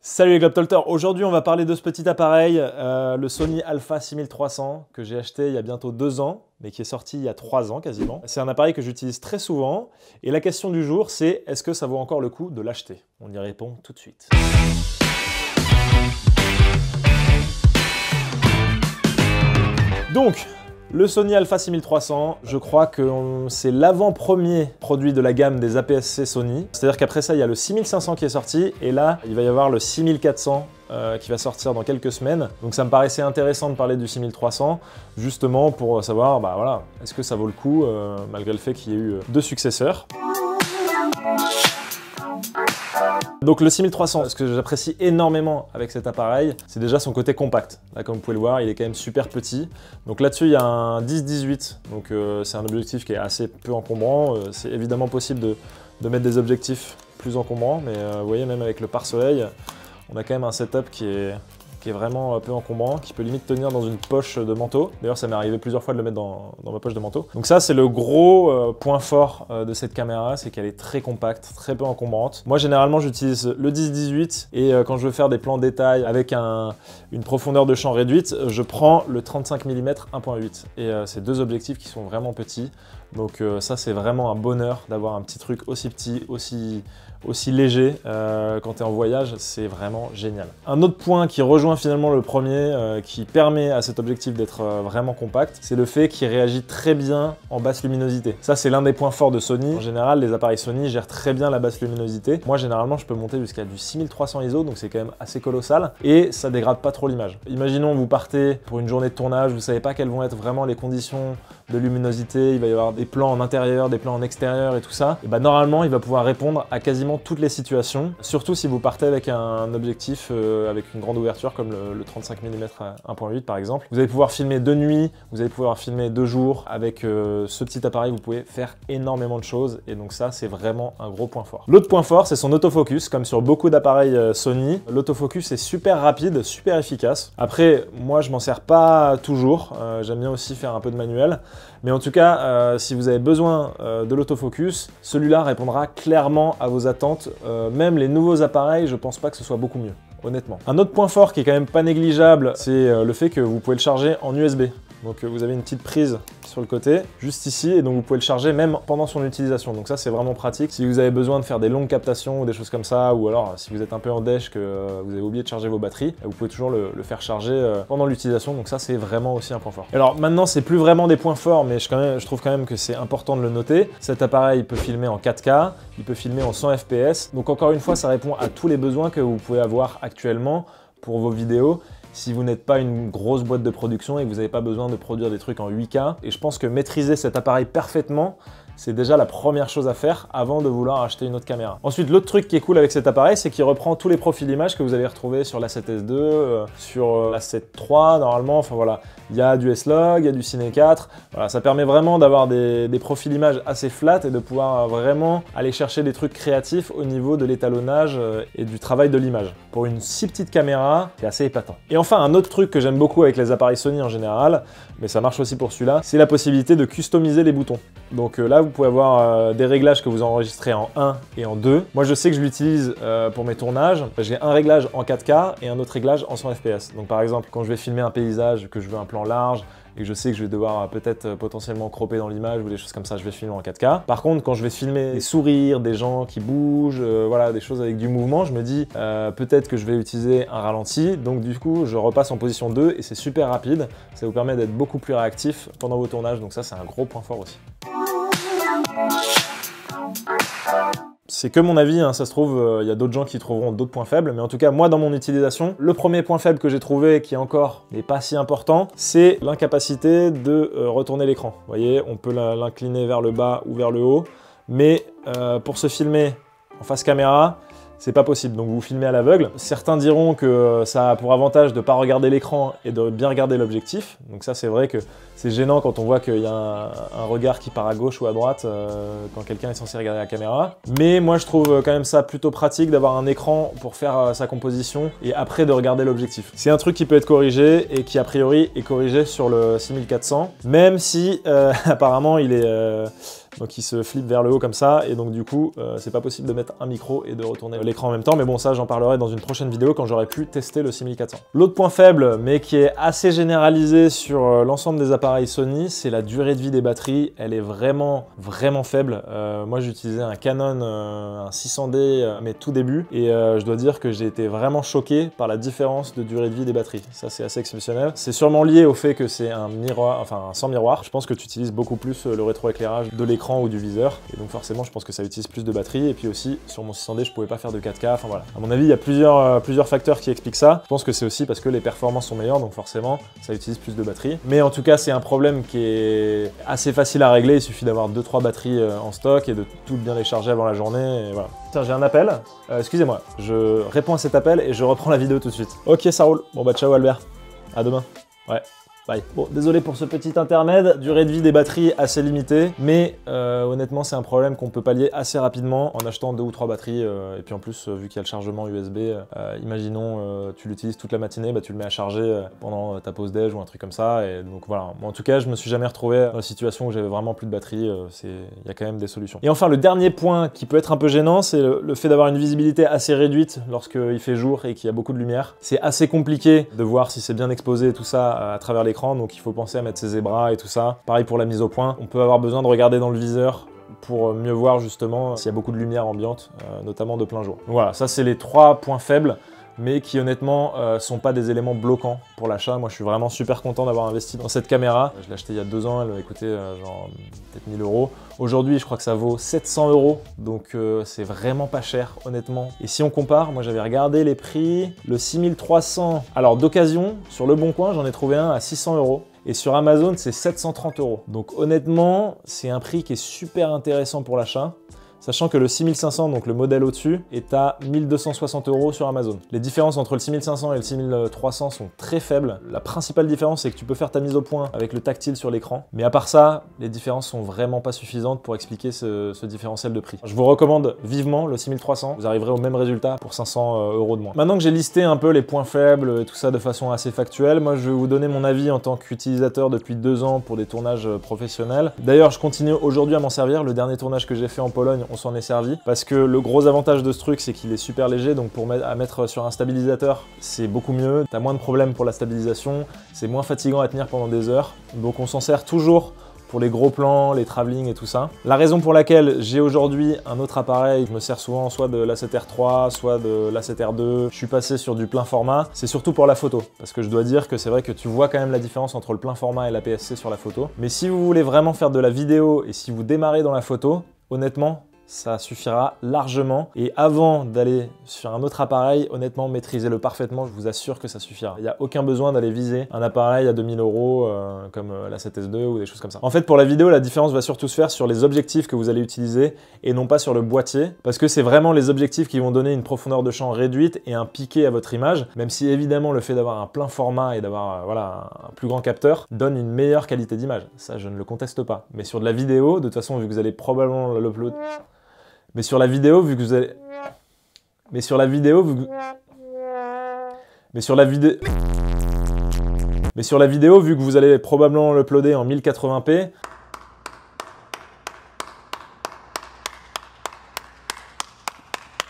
Salut les Globetrotters, aujourd'hui on va parler de ce petit appareil, le Sony Alpha 6300 que j'ai acheté il y a bientôt 2 ans, mais qui est sorti il y a 3 ans quasiment. C'est un appareil que j'utilise très souvent et la question du jour c'est est-ce que ça vaut encore le coup de l'acheter? On y répond tout de suite. Donc, le Sony Alpha 6300, je crois que c'est l'avant-premier produit de la gamme des APS-C Sony. C'est-à-dire qu'après ça, il y a le 6500 qui est sorti, et là, il va y avoir le 6400 qui va sortir dans quelques semaines. Donc ça me paraissait intéressant de parler du 6300, justement pour savoir, bah voilà, est-ce que ça vaut le coup, malgré le fait qu'il y ait eu 2 successeurs. Donc le 6300, ce que j'apprécie énormément avec cet appareil, c'est déjà son côté compact. Là, comme vous pouvez le voir, il est quand même super petit. Donc là-dessus, il y a un 10-18, donc c'est un objectif qui est assez peu encombrant. C'est évidemment possible de mettre des objectifs plus encombrants, mais vous voyez, même avec le pare-soleil, on a quand même un setup qui est vraiment peu encombrant, qui peut limite tenir dans une poche de manteau. D'ailleurs, ça m'est arrivé plusieurs fois de le mettre dans ma poche de manteau. Donc ça, c'est le gros point fort de cette caméra, c'est qu'elle est très compacte, très peu encombrante. Moi, généralement, j'utilise le 10-18 et quand je veux faire des plans détail avec une profondeur de champ réduite, je prends le 35 mm 1.8. Et c'est 2 objectifs qui sont vraiment petits. Donc ça, c'est vraiment un bonheur d'avoir un petit truc aussi petit, aussi léger quand tu es en voyage, c'est vraiment génial. Un autre point qui rejoint finalement le premier, qui permet à cet objectif d'être vraiment compact, c'est le fait qu'il réagit très bien en basse luminosité. Ça, c'est l'un des points forts de Sony. En général, les appareils Sony gèrent très bien la basse luminosité. Moi, généralement, je peux monter jusqu'à du 6300 ISO, donc c'est quand même assez colossal, et ça dégrade pas trop l'image. Imaginons, vous partez pour une journée de tournage, vous savez pas quelles vont être vraiment les conditions de luminosité, il va y avoir des plans en intérieur, des plans en extérieur et tout ça, et bah normalement il va pouvoir répondre à quasiment toutes les situations, surtout si vous partez avec un objectif avec une grande ouverture comme le 35 mm 1.8 par exemple. Vous allez pouvoir filmer de nuit, vous allez pouvoir filmer de jour. Avec ce petit appareil, vous pouvez faire énormément de choses et donc ça c'est vraiment un gros point fort. L'autre point fort, c'est son autofocus. Comme sur beaucoup d'appareils Sony, l'autofocus est super rapide, super efficace. Après, moi je m'en sers pas toujours, j'aime bien aussi faire un peu de manuel. Mais en tout cas, si vous avez besoin de l'autofocus, celui-là répondra clairement à vos attentes. Même les nouveaux appareils, je pense pas que ce soit beaucoup mieux, honnêtement. Un autre point fort qui est quand même pas négligeable, c'est le fait que vous pouvez le charger en USB. Donc vous avez une petite prise sur le côté, juste ici, et donc vous pouvez le charger même pendant son utilisation. Donc ça, c'est vraiment pratique. Si vous avez besoin de faire des longues captations ou des choses comme ça, ou alors si vous êtes un peu en dèche, que vous avez oublié de charger vos batteries, vous pouvez toujours le faire charger pendant l'utilisation. Donc ça, c'est vraiment aussi un point fort. Alors maintenant, c'est plus vraiment des points forts, mais je trouve quand même que c'est important de le noter. Cet appareil, il peut filmer en 4K, il peut filmer en 100 fps. Donc encore une fois, ça répond à tous les besoins que vous pouvez avoir actuellement pour vos vidéos. Si vous n'êtes pas une grosse boîte de production et que vous n'avez pas besoin de produire des trucs en 8K. Et je pense que maîtriser cet appareil parfaitement, c'est déjà la première chose à faire avant de vouloir acheter une autre caméra. Ensuite, l'autre truc qui est cool avec cet appareil, c'est qu'il reprend tous les profils d'image que vous allez retrouver sur la 7S2, sur la 7 III normalement, enfin voilà. Il y a du S-Log, il y a du Cine 4, voilà, ça permet vraiment d'avoir des profils d'image assez flat et de pouvoir vraiment aller chercher des trucs créatifs au niveau de l'étalonnage et du travail de l'image. Pour une si petite caméra, c'est assez épatant. Et enfin, un autre truc que j'aime beaucoup avec les appareils Sony en général, mais ça marche aussi pour celui-là, c'est la possibilité de customiser les boutons. Donc là, vous pouvez avoir des réglages que vous enregistrez en 1 et en 2. Moi, je sais que je l'utilise pour mes tournages. J'ai un réglage en 4K et un autre réglage en 100 fps. Donc par exemple, quand je vais filmer un paysage, que je veux un plan large, et que je sais que je vais devoir peut-être potentiellement cropper dans l'image ou des choses comme ça, je vais filmer en 4K. Par contre, quand je vais filmer des sourires, des gens qui bougent, voilà, des choses avec du mouvement, je me dis peut-être que je vais utiliser un ralenti. Donc du coup, je repasse en position 2 et c'est super rapide. Ça vous permet d'être beaucoup plus réactif pendant vos tournages. Donc ça, c'est un gros point fort aussi. C'est que mon avis, hein, ça se trouve, il y a d'autres gens qui trouveront d'autres points faibles, mais en tout cas, moi, dans mon utilisation, le premier point faible que j'ai trouvé, qui encore n'est pas si important, c'est l'incapacité de retourner l'écran. Vous voyez, on peut l'incliner vers le bas ou vers le haut, mais pour se filmer en face caméra, c'est pas possible, donc vous filmez à l'aveugle. Certains diront que ça a pour avantage de ne pas regarder l'écran et de bien regarder l'objectif. Donc ça, c'est vrai que c'est gênant quand on voit qu'il y a un regard qui part à gauche ou à droite quand quelqu'un est censé regarder la caméra. Mais moi, je trouve quand même ça plutôt pratique d'avoir un écran pour faire sa composition et après de regarder l'objectif. C'est un truc qui peut être corrigé et qui, a priori, est corrigé sur le 6400, même si apparemment, il est... donc il se flippe vers le haut comme ça, et donc du coup, c'est pas possible de mettre un micro et de retourner l'écran en même temps, mais bon, ça j'en parlerai dans une prochaine vidéo quand j'aurai pu tester le 6400. L'autre point faible, mais qui est assez généralisé sur l'ensemble des appareils Sony, c'est la durée de vie des batteries. Elle est vraiment faible. Moi j'utilisais un Canon, un 600D, mes tout débuts, et je dois dire que j'ai été vraiment choqué par la différence de durée de vie des batteries. Ça c'est assez exceptionnel. C'est sûrement lié au fait que c'est un miroir, enfin sans miroir. Je pense que tu utilises beaucoup plus le rétroéclairage de l'écran ou du viseur, et donc forcément je pense que ça utilise plus de batterie. Et puis aussi sur mon 600D je pouvais pas faire de 4K, enfin voilà. À mon avis il y a plusieurs facteurs qui expliquent ça. Je pense que c'est aussi parce que les performances sont meilleures, donc forcément ça utilise plus de batterie. Mais en tout cas c'est un problème qui est assez facile à régler. Il suffit d'avoir 2-3 batteries en stock et de toutes bien les charger avant la journée, et voilà. Tiens, j'ai un appel. Excusez-moi, je réponds à cet appel et je reprends la vidéo tout de suite. Ok, ça roule. Bon bah ciao Albert. À demain. Ouais. Bye. Bon, désolé pour ce petit intermède, durée de vie des batteries assez limitée, mais honnêtement c'est un problème qu'on peut pallier assez rapidement en achetant 2 ou 3 batteries, et puis en plus vu qu'il y a le chargement USB, imaginons tu l'utilises toute la matinée, bah, tu le mets à charger pendant ta pause déj ou un truc comme ça, et donc voilà. Bon, en tout cas je me suis jamais retrouvé dans la situation où j'avais vraiment plus de batterie, il y a quand même des solutions. Et enfin le dernier point qui peut être un peu gênant, c'est le fait d'avoir une visibilité assez réduite lorsqu'il fait jour et qu'il y a beaucoup de lumière. C'est assez compliqué de voir si c'est bien exposé et tout ça à travers l'écran, donc il faut penser à mettre ses zébras et tout ça. Pareil pour la mise au point, on peut avoir besoin de regarder dans le viseur pour mieux voir justement s'il y a beaucoup de lumière ambiante, notamment de plein jour. Donc voilà, ça c'est les 3 points faibles, mais qui honnêtement sont pas des éléments bloquants pour l'achat. Moi je suis vraiment super content d'avoir investi dans cette caméra. Je l'ai achetée il y a 2 ans, elle m'a coûté genre peut-être 1000 €. Aujourd'hui je crois que ça vaut 700 €, donc c'est vraiment pas cher honnêtement. Et si on compare, moi j'avais regardé les prix, le 6300, alors d'occasion, sur Le Bon Coin j'en ai trouvé un à 600 €. Et sur Amazon, c'est 730 €. Donc honnêtement, c'est un prix qui est super intéressant pour l'achat. Sachant que le 6500, donc le modèle au-dessus, est à 1260 € sur Amazon. Les différences entre le 6500 et le 6300 sont très faibles. La principale différence, c'est que tu peux faire ta mise au point avec le tactile sur l'écran. Mais à part ça, les différences sont vraiment pas suffisantes pour expliquer ce différentiel de prix. Je vous recommande vivement le 6300. Vous arriverez au même résultat pour 500 € de moins. Maintenant que j'ai listé un peu les points faibles et tout ça de façon assez factuelle, moi je vais vous donner mon avis en tant qu'utilisateur depuis 2 ans pour des tournages professionnels. D'ailleurs, je continue aujourd'hui à m'en servir. Le dernier tournage que j'ai fait en Pologne, on s'en est servi, parce que le gros avantage de ce truc c'est qu'il est super léger, donc pour mettre sur un stabilisateur c'est beaucoup mieux, t'as moins de problèmes pour la stabilisation, c'est moins fatigant à tenir pendant des heures, donc on s'en sert toujours pour les gros plans, les travelling et tout ça. La raison pour laquelle j'ai aujourd'hui un autre appareil, je me sers souvent soit de l'A7R3, soit de l'A7R2, je suis passé sur du plein format, c'est surtout pour la photo, parce que je dois dire que c'est vrai que tu vois quand même la différence entre le plein format et l'APS-C sur la photo, mais si vous voulez vraiment faire de la vidéo et si vous démarrez dans la photo, honnêtement, ça suffira largement. Et avant d'aller sur un autre appareil, honnêtement, maîtrisez-le parfaitement, je vous assure que ça suffira. Il n'y a aucun besoin d'aller viser un appareil à 2000 € comme la 7S2 ou des choses comme ça. En fait, pour la vidéo, la différence va surtout se faire sur les objectifs que vous allez utiliser et non pas sur le boîtier, parce que c'est vraiment les objectifs qui vont donner une profondeur de champ réduite et un piqué à votre image, même si évidemment le fait d'avoir un plein format et d'avoir voilà, un plus grand capteur donne une meilleure qualité d'image. Ça, je ne le conteste pas. Mais sur de la vidéo, de toute façon, vu que vous allez probablement l'upload... Mais sur la vidéo, vu que vous allez... Mais sur la vidéo, vu que... Mais sur la vidéo, vu que vous allez probablement l'uploader en 1080p...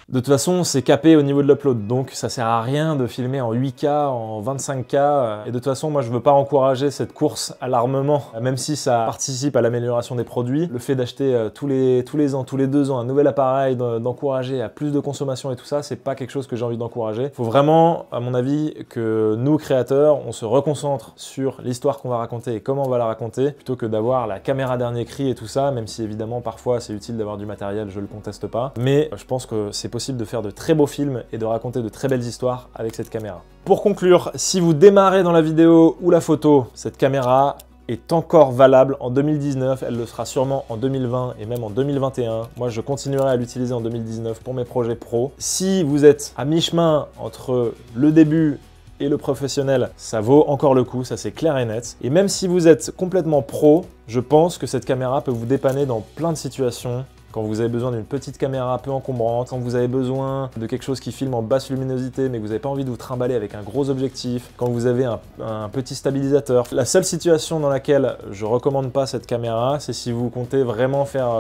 De toute façon, c'est capé au niveau de l'upload, donc ça sert à rien de filmer en 8K, en 25K. Et de toute façon, moi, je veux pas encourager cette course à l'armement, même si ça participe à l'amélioration des produits. Le fait d'acheter tous les ans, tous les 2 ans, un nouvel appareil, d'encourager à plus de consommation et tout ça, c'est pas quelque chose que j'ai envie d'encourager. Il faut vraiment, à mon avis, que nous, créateurs, on se reconcentre sur l'histoire qu'on va raconter et comment on va la raconter, plutôt que d'avoir la caméra dernier cri et tout ça, même si évidemment, parfois, c'est utile d'avoir du matériel, je le conteste pas. Mais je pense que c'est possible de faire de très beaux films et de raconter de très belles histoires avec cette caméra. Pour conclure, si vous démarrez dans la vidéo ou la photo, cette caméra est encore valable en 2019, elle le sera sûrement en 2020 et même en 2021. Moi, je continuerai à l'utiliser en 2019 pour mes projets pro. Si vous êtes à mi-chemin entre le début et le professionnel, ça vaut encore le coup, ça c'est clair et net. Et même si vous êtes complètement pro, je pense que cette caméra peut vous dépanner dans plein de situations quand vous avez besoin d'une petite caméra peu encombrante, quand vous avez besoin de quelque chose qui filme en basse luminosité mais que vous n'avez pas envie de vous trimballer avec un gros objectif, quand vous avez un petit stabilisateur. La seule situation dans laquelle je recommande pas cette caméra, c'est si vous comptez vraiment faire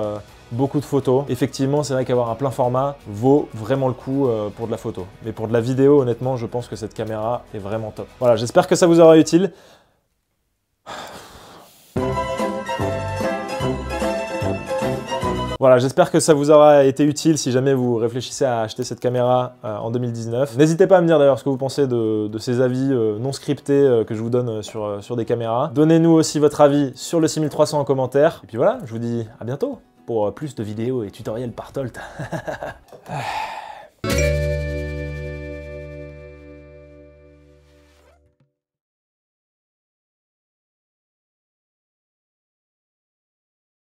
beaucoup de photos. Effectivement, c'est vrai qu'avoir un plein format vaut vraiment le coup pour de la photo. Mais pour de la vidéo, honnêtement, je pense que cette caméra est vraiment top. Voilà, j'espère que ça vous aura utile. Voilà, j'espère que ça vous aura été utile si jamais vous réfléchissez à acheter cette caméra en 2019. N'hésitez pas à me dire d'ailleurs ce que vous pensez de ces avis non scriptés que je vous donne sur des caméras. Donnez-nous aussi votre avis sur le 6300 en commentaire. Et puis voilà, je vous dis à bientôt pour plus de vidéos et tutoriels par Tolt.